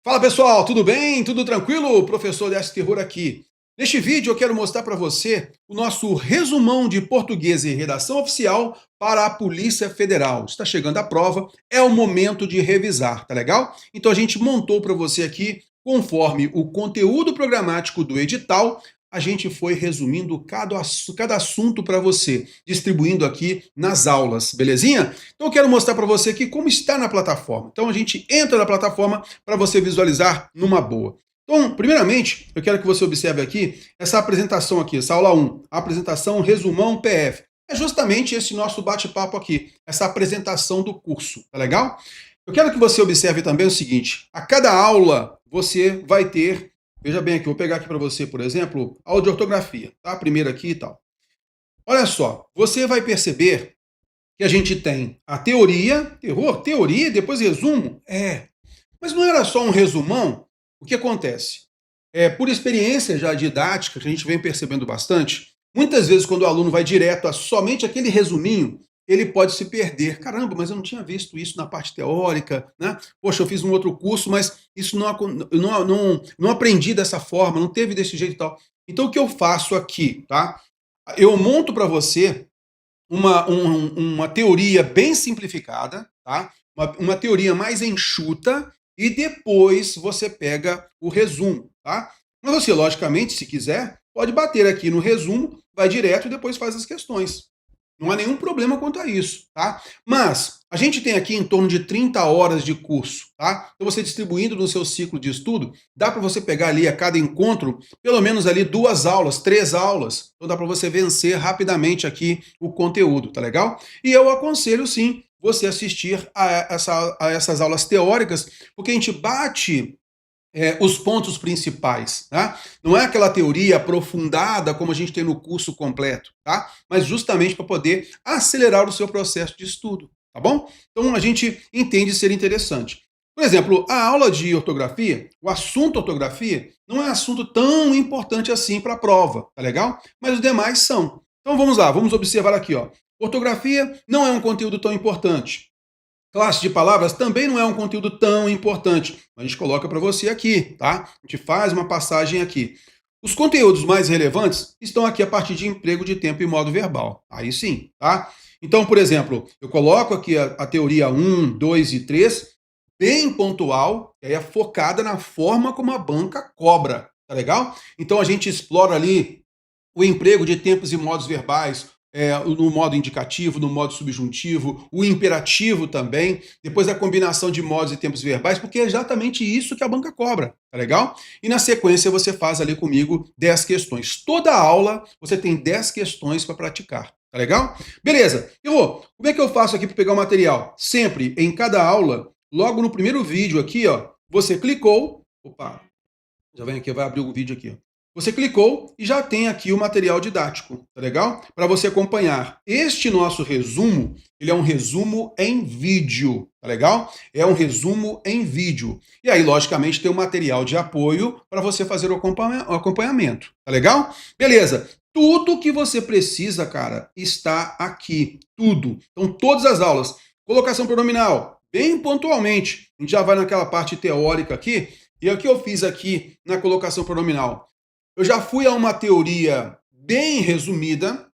Fala pessoal, tudo bem? Tudo tranquilo? O professor Décio Terror aqui. Neste vídeo eu quero mostrar para você o nosso resumão de português e redação oficial para a Polícia Federal. Está chegando a prova, é o momento de revisar, tá legal? Então a gente montou para você aqui, conforme o conteúdo programático do edital, a gente foi resumindo cada assunto para você, distribuindo aqui nas aulas, belezinha? Então eu quero mostrar para você aqui como está na plataforma. Então a gente entra na plataforma para você visualizar numa boa. Então, primeiramente, eu quero que você observe aqui essa apresentação aqui, essa aula 1, a apresentação resumão PF. É justamente esse nosso bate-papo aqui, essa apresentação do curso, tá legal? Eu quero que você observe também o seguinte, a cada aula você vai ter, veja bem aqui, vou pegar aqui para você, por exemplo, aula de ortografia, tá? A primeira aqui e tal. Olha só, você vai perceber que a gente tem a teoria, teoria, depois resumo. Mas não era só um resumão? O que acontece? Por experiência já didática, que a gente vem percebendo bastante, muitas vezes quando o aluno vai direto a somente aquele resuminho, ele pode se perder. Caramba, mas eu não tinha visto isso na parte teórica, né? Poxa, eu fiz um outro curso, mas isso não aprendi dessa forma, não teve desse jeito e tal. Então o que eu faço aqui, tá? Eu monto para você uma teoria bem simplificada, tá? Uma teoria mais enxuta, e depois você pega o resumo, tá? Mas você, logicamente, se quiser, pode bater aqui no resumo, vai direto e depois faz as questões. Não há nenhum problema quanto a isso, tá? Mas a gente tem aqui em torno de 30 horas de curso, tá? Então você distribuindo no seu ciclo de estudo, dá para você pegar ali a cada encontro, pelo menos ali 2 aulas, 3 aulas. Então dá para você vencer rapidamente aqui o conteúdo, tá legal? E eu aconselho sim você assistir a essas aulas teóricas, porque a gente bate os pontos principais, tá? Não é aquela teoria aprofundada como a gente tem no curso completo, tá? Mas justamente para poder acelerar o seu processo de estudo, tá bom? Então a gente entende ser interessante. Por exemplo, a aula de ortografia, o assunto ortografia, não é assunto tão importante assim para a prova, tá legal? Mas os demais são. Então vamos lá, vamos observar aqui, ó. Ortografia não é um conteúdo tão importante. Classe de palavras também não é um conteúdo tão importante. A gente coloca para você aqui, tá? A gente faz uma passagem aqui. Os conteúdos mais relevantes estão aqui a partir de emprego de tempo e modo verbal. Aí sim, tá? Então, por exemplo, eu coloco aqui a teoria 1, 2 e 3, bem pontual, que aí é focada na forma como a banca cobra, tá legal? Então a gente explora ali o emprego de tempos e modos verbais, no modo indicativo, no modo subjuntivo, o imperativo também, depois a combinação de modos e tempos verbais, porque é exatamente isso que a banca cobra, tá legal? E na sequência você faz ali comigo 10 questões. Toda aula você tem 10 questões para praticar, tá legal? Beleza, como é que eu faço aqui para pegar o material? Sempre, em cada aula, logo no primeiro vídeo aqui, ó, você clicou, já vem aqui, vai abrir o vídeo aqui, ó. Você clicou e já tem aqui o material didático, tá legal? Para você acompanhar. Este nosso resumo, ele é um resumo em vídeo, tá legal? É um resumo em vídeo. E aí, logicamente, tem o material de apoio para você fazer o acompanhamento, tá legal? Beleza. Tudo que você precisa, cara, está aqui. Tudo. Então, todas as aulas. Colocação pronominal, bem pontualmente. A gente já vai naquela parte teórica aqui. E o que eu fiz aqui na colocação pronominal? Eu já fui a uma teoria bem resumida,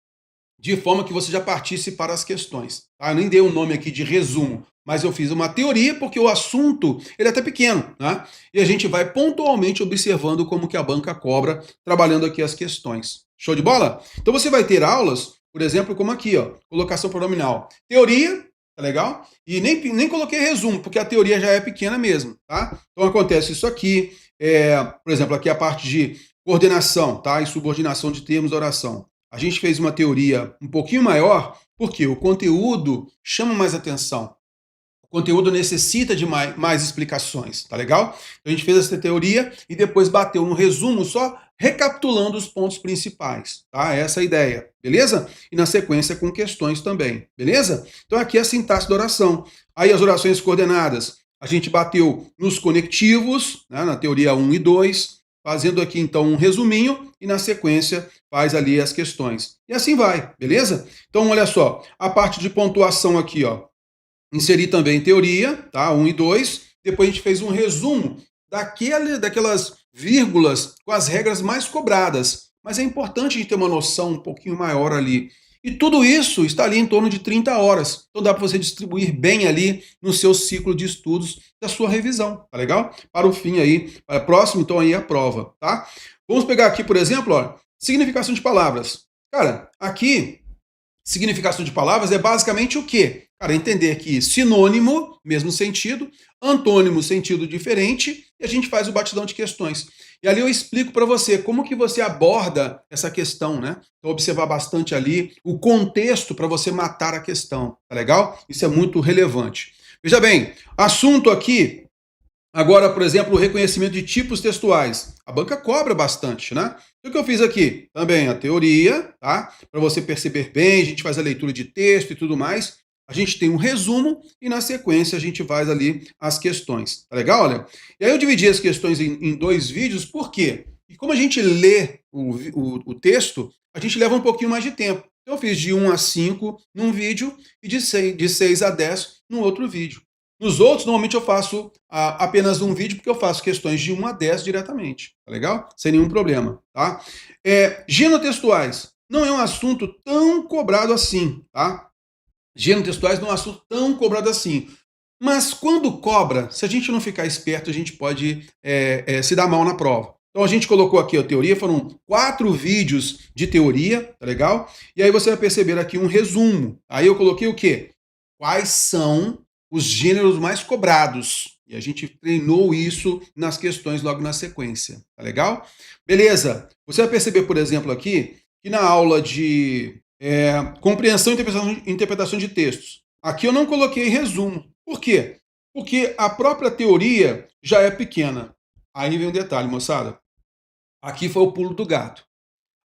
de forma que você já partisse para as questões. Tá? Eu nem dei o nome aqui de resumo, mas eu fiz uma teoria porque o assunto ele é até pequeno, né? E a gente vai pontualmente observando como que a banca cobra, trabalhando aqui as questões. Show de bola? Então você vai ter aulas, por exemplo, como aqui, ó, colocação pronominal. Teoria, tá legal? E nem coloquei resumo, porque a teoria já é pequena mesmo, tá? Então acontece isso aqui, por exemplo, aqui a parte de coordenação, tá? E subordinação de termos da oração. A gente fez uma teoria um pouquinho maior, porque o conteúdo chama mais atenção. O conteúdo necessita de mais explicações, tá legal? Então a gente fez essa teoria e depois bateu no resumo só recapitulando os pontos principais, tá? Essa é a ideia, beleza? E na sequência com questões também, beleza? Então aqui é a sintaxe da oração. Aí as orações coordenadas, a gente bateu nos conectivos, né, na teoria 1 e 2, fazendo aqui então um resuminho e na sequência faz ali as questões. E assim vai, beleza? Então olha só, a parte de pontuação aqui, ó, inseri também teoria, tá? 1 e 2, depois a gente fez um resumo daquelas vírgulas com as regras mais cobradas. Mas é importante a gente ter uma noção um pouquinho maior ali. E tudo isso está ali em torno de 30 horas. Então dá para você distribuir bem ali no seu ciclo de estudos da sua revisão, tá legal? Para o fim aí, próximo então aí a prova, tá? Vamos pegar aqui, por exemplo, ó, significação de palavras. Cara, aqui significação de palavras é basicamente o quê? Cara, entender que sinônimo, mesmo sentido, antônimo, sentido diferente, e a gente faz o batidão de questões. E ali eu explico para você como que você aborda essa questão, né? Então observar bastante ali o contexto para você matar a questão, tá legal? Isso é muito relevante. Veja bem, assunto aqui agora, por exemplo, o reconhecimento de tipos textuais. A banca cobra bastante, né? O que eu fiz aqui? Também a teoria, tá? Para você perceber bem, a gente faz a leitura de texto e tudo mais. A gente tem um resumo e na sequência a gente faz ali as questões. Tá legal, olha? E aí eu dividi as questões em dois vídeos, por quê? E como a gente lê o texto, a gente leva um pouquinho mais de tempo. Então eu fiz de 1 a 5 num vídeo e de 6 a 10 no outro vídeo. Nos outros, normalmente eu faço apenas um vídeo, porque eu faço questões de 1 a 10 diretamente, tá legal? Sem nenhum problema, tá? Genotextuais não é um assunto tão cobrado assim, tá? Genotextuais não é um assunto tão cobrado assim. Mas quando cobra, se a gente não ficar esperto, a gente pode se dar mal na prova. Então a gente colocou aqui a teoria, foram 4 vídeos de teoria, tá legal? E aí você vai perceber aqui um resumo. Aí eu coloquei o quê? Quais são os gêneros mais cobrados. E a gente treinou isso nas questões logo na sequência. Tá legal? Beleza. Você vai perceber, por exemplo, aqui, que na aula de compreensão e interpretação de textos, aqui eu não coloquei resumo. Por quê? Porque a própria teoria já é pequena. Aí vem um detalhe, moçada. Aqui foi o pulo do gato.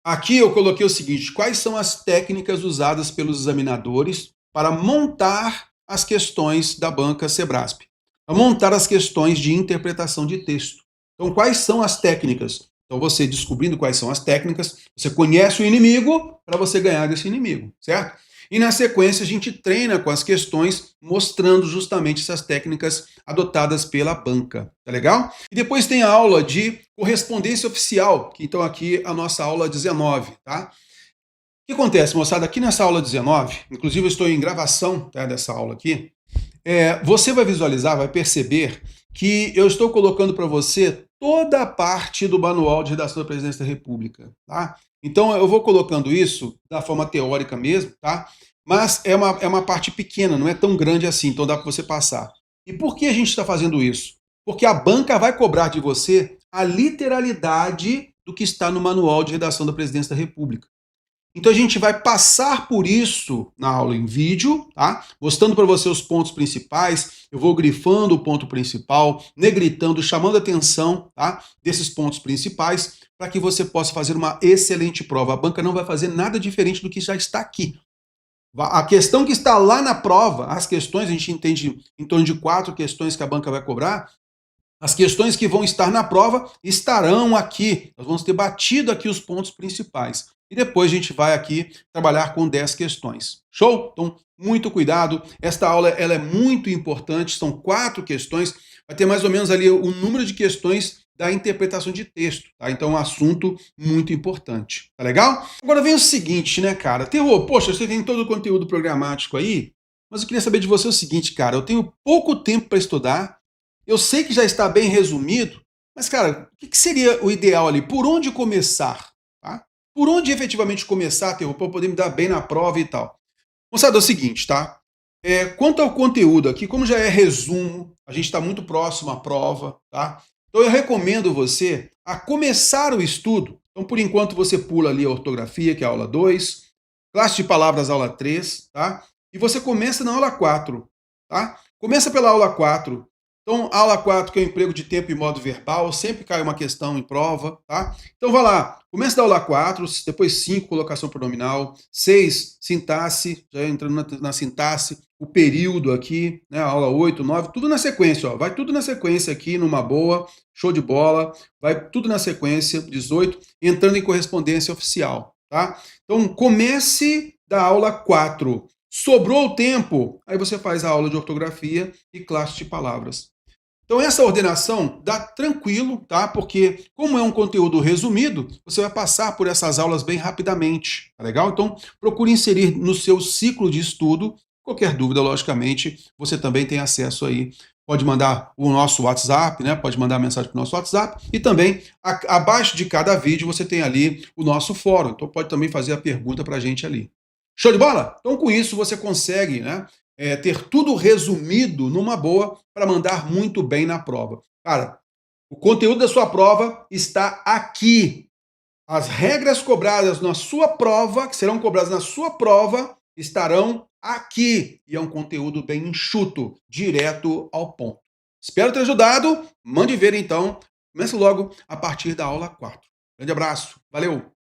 Aqui eu coloquei o seguinte: quais são as técnicas usadas pelos examinadores para montar as questões da banca Sebrasp, para montar as questões de interpretação de texto. Então, quais são as técnicas? Então, você descobrindo quais são as técnicas, você conhece o inimigo para você ganhar desse inimigo, certo? E na sequência a gente treina com as questões mostrando justamente essas técnicas adotadas pela banca, tá legal? E depois tem a aula de correspondência oficial, que então aqui a nossa aula 19, tá? O que acontece, moçada? Aqui nessa aula 19, inclusive eu estou em gravação, tá, dessa aula aqui, você vai visualizar, vai perceber que eu estou colocando para você toda a parte do manual de redação da Presidência da República, tá? Então eu vou colocando isso da forma teórica mesmo, tá? Mas é uma parte pequena, não é tão grande assim, então dá para você passar. E por que a gente está fazendo isso? Porque a banca vai cobrar de você a literalidade do que está no manual de redação da Presidência da República. Então a gente vai passar por isso na aula em vídeo, tá? Mostrando para você os pontos principais, eu vou grifando o ponto principal, negritando, chamando a atenção, tá? Desses pontos principais, para que você possa fazer uma excelente prova. A banca não vai fazer nada diferente do que já está aqui. A questão que está lá na prova, as questões, a gente entende em torno de 4 questões que a banca vai cobrar. As questões que vão estar na prova estarão aqui. Nós vamos ter batido aqui os pontos principais. E depois a gente vai aqui trabalhar com 10 questões. Show? Então, muito cuidado. Esta aula ela é muito importante. São 4 questões. Vai ter mais ou menos ali o número de questões da interpretação de texto. Tá? Então, é um assunto muito importante. Tá legal? Agora vem o seguinte, né, cara? Terror, poxa, você tem todo o conteúdo programático aí, mas eu queria saber de você o seguinte, cara. Eu tenho pouco tempo para estudar. Eu sei que já está bem resumido, mas, cara, o que seria o ideal ali? Por onde começar? Tá? Por onde efetivamente começar, Terror, para eu poder me dar bem na prova e tal? Moçada, é o seguinte, tá? Quanto ao conteúdo aqui, como já é resumo, a gente está muito próximo à prova, tá? Então eu recomendo você a começar o estudo. Então, por enquanto, você pula ali a ortografia, que é a aula 2, classe de palavras, aula 3, tá? E você começa na aula 4, tá? Começa pela aula 4. Então, aula 4, que é o emprego de tempo e modo verbal, sempre cai uma questão em prova, tá? Então, vai lá, começa da aula 4, depois 5, colocação pronominal, 6, sintaxe, já entrando na sintaxe, o período aqui, né, aula 8, 9, tudo na sequência, ó, vai tudo na sequência aqui, numa boa, show de bola, vai tudo na sequência, 18, entrando em correspondência oficial, tá? Então, comece da aula 4. Sobrou o tempo, aí você faz a aula de ortografia e classe de palavras. Então essa ordenação dá tranquilo, tá? Porque como é um conteúdo resumido, você vai passar por essas aulas bem rapidamente, tá legal? Então procure inserir no seu ciclo de estudo. Qualquer dúvida, logicamente, você também tem acesso aí. Pode mandar o nosso WhatsApp, né? Pode mandar mensagem para o nosso WhatsApp e também abaixo de cada vídeo você tem ali o nosso fórum. Então pode também fazer a pergunta para a gente ali. Show de bola? Então com isso você consegue, né? Ter tudo resumido numa boa para mandar muito bem na prova. Cara, o conteúdo da sua prova está aqui. As regras cobradas na sua prova, que serão cobradas na sua prova, estarão aqui. E é um conteúdo bem enxuto, direto ao ponto. Espero ter ajudado. Mande ver então. Comece logo a partir da aula 4. Grande abraço. Valeu!